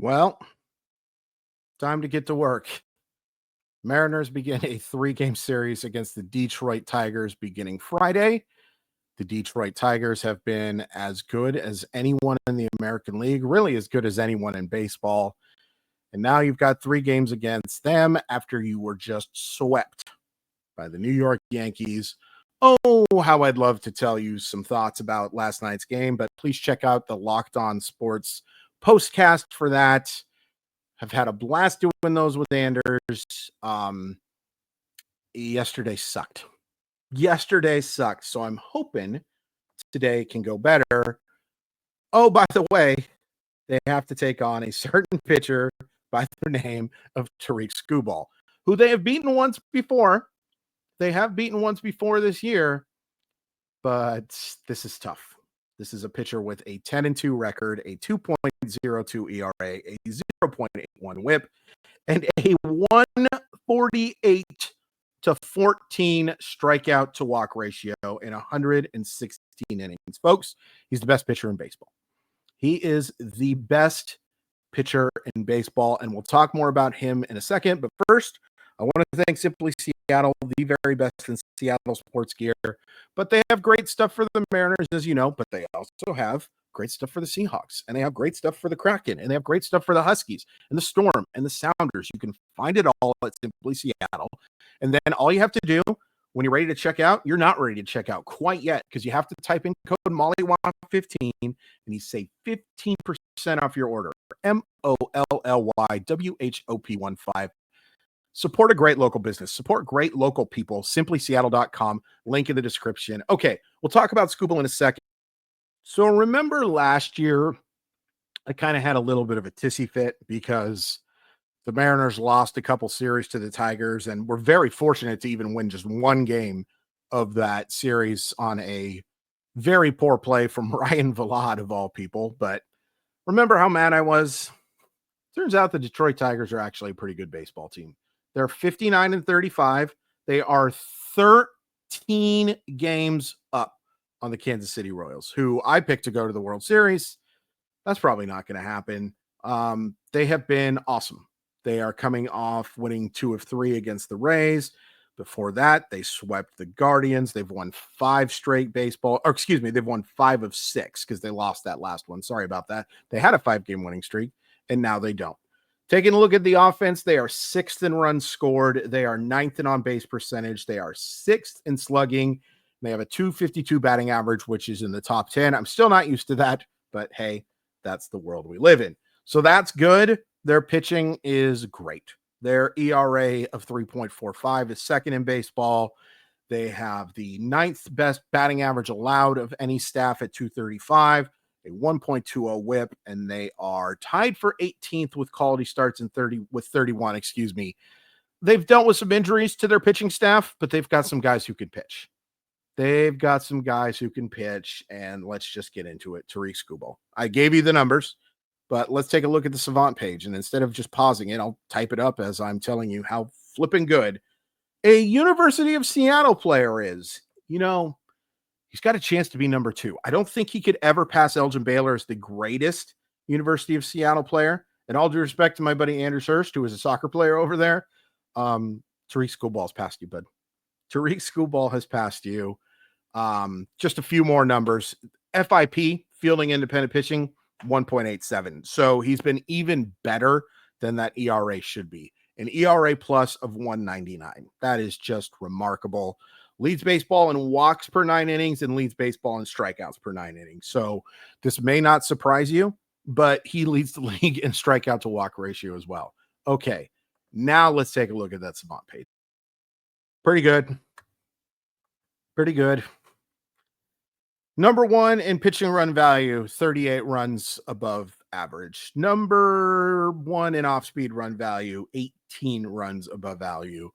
Well, time to get to work. Mariners begin a three-game series against the Detroit Tigers beginning Friday. The Detroit Tigers have been as good as anyone in the American League, really as good as anyone in baseball. And now you've got three games against them after you were just swept by the New York Yankees. Oh, how I'd love to tell you some thoughts about last night's game, but please check out the Locked On Sports postcast for that. Have had a blast doing those with Anders. Yesterday sucked. So I'm hoping today can go better. Oh, by the way, they have to take on a certain pitcher by the name of Tarik Skubal, who they have beaten once before. They have beaten once before this year, but this is tough. This is a pitcher with a 10-2 record, a 2.02 ERA, a 0.81 whip, and a 148 to 14 strikeout to walk ratio in 116 innings. Folks, he's the best pitcher in baseball. He is the best pitcher in baseball, and we'll talk more about him in a second. But first, I want to thank Simply Seattle, the very best in Seattle sports gear. But they have great stuff for the Mariners, as you know, but they also have great stuff for the Seahawks, and they have great stuff for the Kraken, and they have great stuff for the Huskies and the Storm and the Sounders. You can find it all at Simply Seattle. And then all you have to do when you're ready to check out, you're not ready to check out quite yet because you have to type in code MOLLYWOP15 and you save 15% off your order. MOLLYWHOP15. Support a great local business. Support great local people. SimplySeattle.com. Link in the description. Okay, we'll talk about Skubal in a second. So remember last year, I kind of had a little bit of a tissy fit because the Mariners lost a couple series to the Tigers and were very fortunate to even win just one game of that series on a very poor play from Ryan Vilade of all people. But remember how mad I was? Turns out the Detroit Tigers are actually a pretty good baseball team. They're 59-35. They are 13 games up on the Kansas City Royals, who I picked to go to the World Series. That's probably not going to happen. They have been awesome. They are coming off winning 2 of 3 against the Rays. Before that, they swept the Guardians. They've won 5 straight they've won 5 of 6 because they lost that last one. Sorry about that. They had a 5-game winning streak, and now they don't. Taking a look at the offense, they are 6th in runs scored. They are 9th in on-base percentage. They are 6th in slugging. They have a 252 batting average, which is in the top 10. I'm still not used to that, but hey, that's the world we live in. So that's good. Their pitching is great. Their ERA of 3.45 is second in baseball. They have the 9th best batting average allowed of any staff at 235, a 1.20 whip, and they are tied for 18th with quality starts and 31. They've dealt with some injuries to their pitching staff, but they've got some guys who can pitch. And let's just get into it. Tarik Skubal. I gave you the numbers, but let's take a look at the Savant page. And instead of just pausing it, I'll type it up as I'm telling you how flipping good a University of Seattle player is. You know, he's got a chance to be number 2. I don't think he could ever pass Elgin Baylor as the greatest University of Seattle player. And all due respect to my buddy Anders Hurst, who is a soccer player over there, Tarik Skubal's passed you, bud. Tarik Skubal has passed you. Just a few more numbers. FIP, fielding independent pitching, 1.87. So he's been even better than that ERA should be. An ERA plus of 199. That is just remarkable. Leads baseball in walks per 9 innings and leads baseball in strikeouts per 9 innings. So this may not surprise you, but he leads the league in strikeout to walk ratio as well. Okay, now let's take a look at that Savant page. Pretty good. Number 1 in pitching run value, 38 runs above average. Number 1 in off-speed run value, 18 runs above value.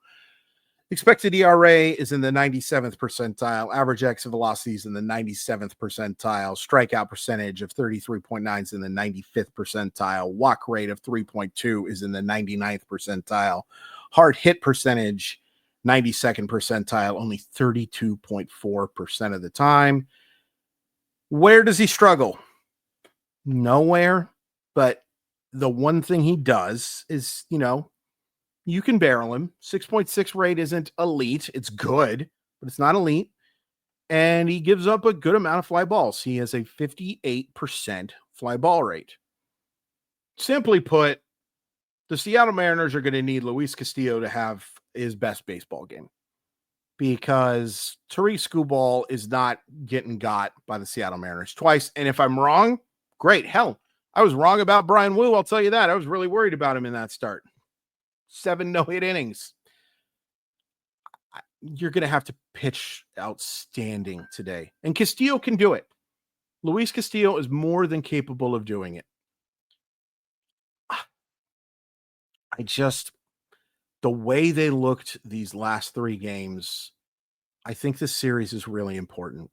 Expected ERA is in the 97th percentile. Average exit velocity is in the 97th percentile. Strikeout percentage of 33.9 is in the 95th percentile. Walk rate of 3.2 is in the 99th percentile. Hard hit percentage, 92nd percentile, only 32.4% of the time. Where does he struggle? Nowhere, but the one thing he does is, you can barrel him. 6.6 rate isn't elite. It's good, but it's not elite. And he gives up a good amount of fly balls. He has a 58% fly ball rate. Simply put, the Seattle Mariners are going to need Luis Castillo to have his best baseball game, because Tarik Skubal is not getting got by the Seattle Mariners twice. And if I'm wrong, great. Hell, I was wrong about Brian Wu. I'll tell you that. I was really worried about him in that start. 7 no-hit innings. You're going to have to pitch outstanding today. And Castillo can do it. Luis Castillo is more than capable of doing it. The way they looked these last 3 games, I think this series is really important.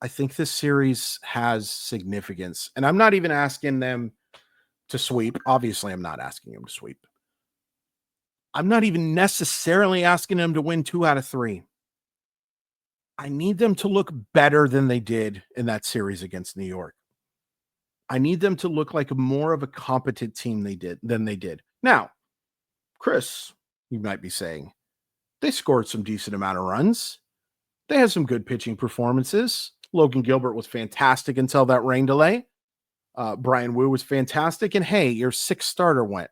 I think this series has significance. And I'm not even asking them to sweep. Obviously, I'm not asking them to sweep. I'm not even necessarily asking them to win 2 out of 3. I need them to look better than they did in that series against New York. I need them to look like more of a competent team than they did. Now, Chris, you might be saying, they scored some decent amount of runs. They had some good pitching performances. Logan Gilbert was fantastic until that rain delay. Brian Wu was fantastic. And hey, your 6th starter went.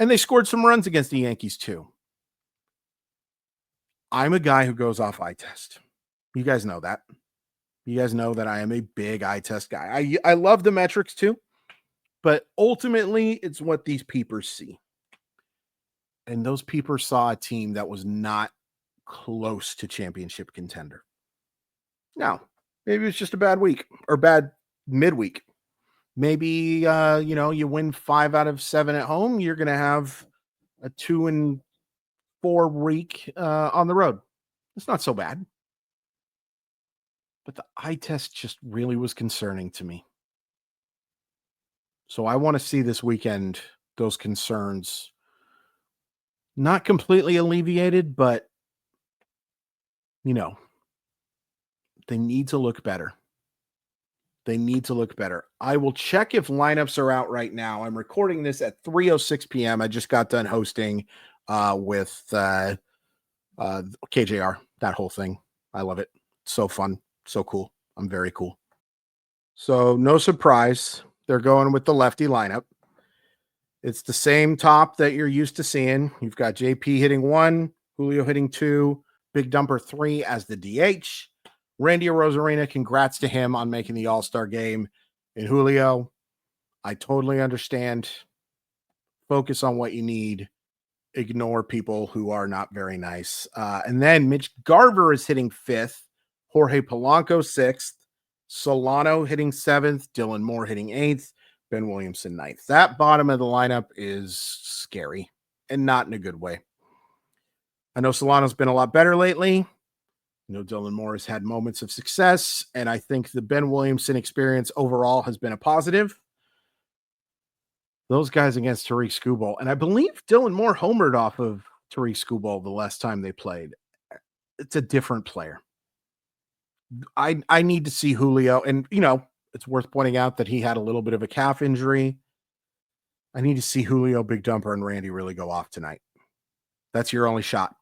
And they scored some runs against the Yankees too. I'm a guy who goes off eye test. You guys know that. You guys know that I am a big eye test guy. I love the metrics too, but ultimately it's what these peepers see. And those peepers saw a team that was not close to championship contender. Now, maybe it's just a bad week or bad midweek. Maybe, you win 5 out of 7 at home. You're going to have a 2-4 week on the road. It's not so bad. But the eye test just really was concerning to me. So I want to see this weekend those concerns not completely alleviated, but, they need to look better. They need to look better. I will check if lineups are out right now. I'm recording this at 3:06 p.m. I just got done hosting with KJR, that whole thing. I love it. So fun. So cool. I'm very cool. So no surprise, they're going with the lefty lineup. It's the same top that you're used to seeing. You've got JP hitting 1, Julio hitting 2, Big Dumper 3 as the DH. Randy Arozarena, congrats to him on making the All-Star game. And Julio, I totally understand. Focus on what you need. Ignore people who are not very nice. And then Mitch Garver is hitting 5th. Jorge Polanco 6th. Solano hitting 7th. Dylan Moore hitting 8th. Ben Williamson 9th. That bottom of the lineup is scary and not in a good way. I know Solano's been a lot better lately. Dylan Moore has had moments of success, and I think the Ben Williamson experience overall has been a positive. Those guys against Tarik Skubal, and I believe Dylan Moore homered off of Tarik Skubal the last time they played. It's a different player. I need to see Julio, and it's worth pointing out that he had a little bit of a calf injury. I need to see Julio, Big Dumper, and Randy really go off tonight. That's your only shot,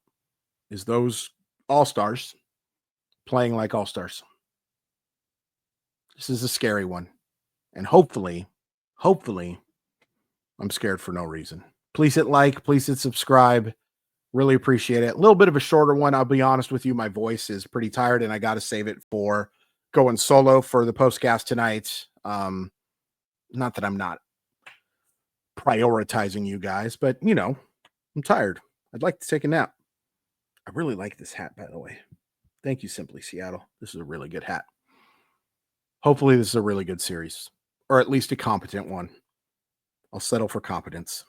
is those all-stars playing like all-stars. This is a scary one. And hopefully, I'm scared for no reason. Please hit like, please hit subscribe. Really appreciate it. A little bit of a shorter one. I'll be honest with you. My voice is pretty tired and I got to save it for going solo for the postcast tonight. Not that I'm not prioritizing you guys, but I'm tired. I'd like to take a nap. I really like this hat, by the way. Thank you, Simply Seattle. This is a really good hat. Hopefully this is a really good series, or at least a competent one. I'll settle for competence.